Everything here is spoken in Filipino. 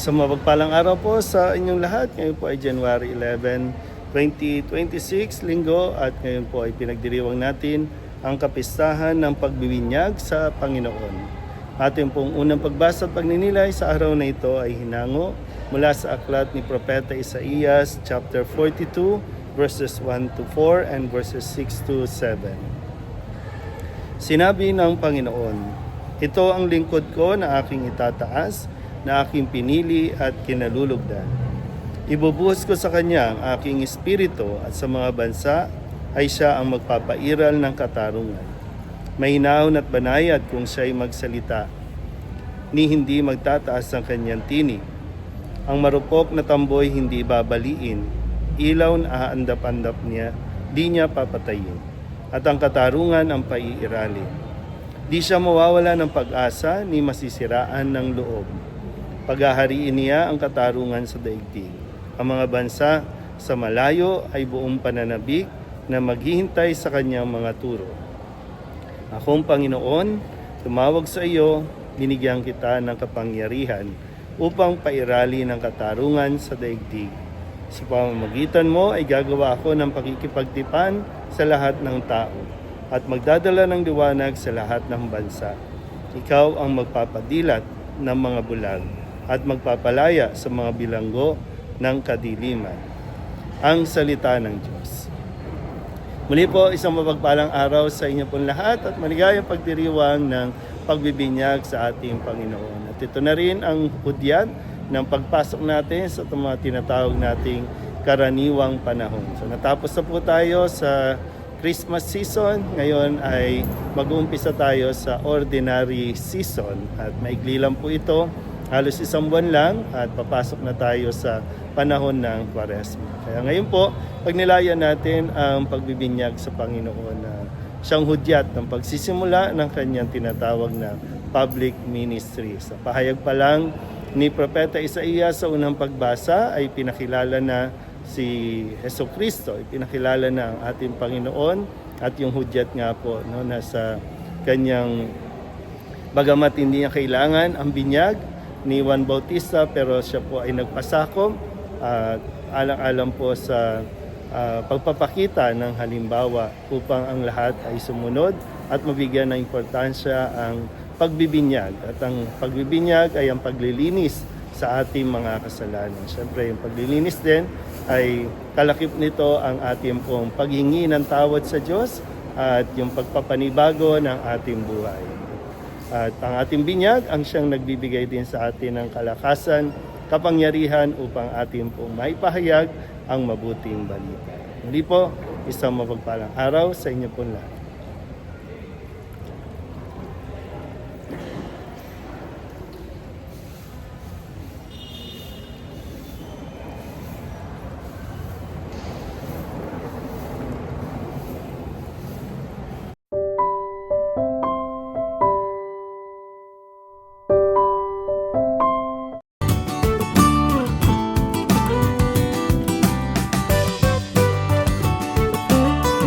Sa mapagpalang araw po sa inyong lahat. Ngayon po ay January 11, 2026, linggo, at ngayon po ay pinagdiriwang natin ang kapistahan ng pagbibinyag sa Panginoon. Ating pong unang pagbasa at pagninilay sa araw na ito ay hinango mula sa aklat ni Propeta Isaías, chapter 42, verses 1 to 4 and verses 6 to 7. Sinabi ng Panginoon, "Ito ang lingkod ko na aking itataas, na aking pinili at kinalulugdan. Ibubuhos ko sa kanya ang aking espiritu, at sa mga bansa ay siya ang magpapairal ng katarungan. Mahinahon at banayad kung siya'y magsalita, ni hindi magtataas ang kanyang tinig. Ang marupok na tamboy hindi babaliin, ilaw na aandap-andap niya, di niya papatayin, at ang katarungan ang paiiralin. Di siya mawawala ng pag-asa, ni masisiraan ng loob. Paghahariin niya ang katarungan sa daigdig. Ang mga bansa sa malayo ay buong pananabik na maghihintay sa kanyang mga turo. Akong Panginoon, tumawag sa iyo, binigyan kita ng kapangyarihan upang pairali ng katarungan sa daigdig. Sa pamamagitan mo ay gagawa ako ng pakikipagtipan sa lahat ng tao at magdadala ng liwanag sa lahat ng bansa. Ikaw ang magpapadilat ng mga bulag at magpapalaya sa mga bilanggo ng kadiliman." Ang salita ng Diyos. Muli po, isang mapagpalang araw sa inyo pong lahat at maligayang pagdiriwang ng pagbibinyag sa ating Panginoon. At ito na rin ang hudyat ng pagpasok natin sa mga tinatawag nating karaniwang panahon. So natapos na po tayo sa Christmas season. Ngayon ay mag-uumpisa tayo sa ordinary season at maigli lang po ito. Halos isang buwan lang at papasok na tayo sa panahon ng Kwaresma. Kaya ngayon po, pagnilayan natin ang pagbibinyag sa Panginoon na siyang hudyat ng pagsisimula ng kanyang tinatawag na public ministry. Sa pahayag pa lang ni Propeta Isaías sa unang pagbasa ay pinakilala na si Jesucristo, ipinakilala na ang ating Panginoon at yung hudyat nga po nasa kanyang, bagamat hindi niya kailangan ang binyag ni Juan Bautista, pero siya po ay nagpasakop at alang-alang po sa pagpapakita ng halimbawa upang ang lahat ay sumunod at mabigyan ng importansya ang pagbibinyag. At ang pagbibinyag ay ang paglilinis sa ating mga kasalanan. Siyempre, yung paglilinis din ay kalakip nito ang ating pong paghingi ng tawad sa Diyos at yung pagpapanibago ng ating buhay. At ang ating binyag ang siyang nagbibigay din sa atin ng kalakasan, kapangyarihan upang ating pong maipahayag ang mabuting balita. Muli po, isang mapagpalang araw sa inyo po lahat.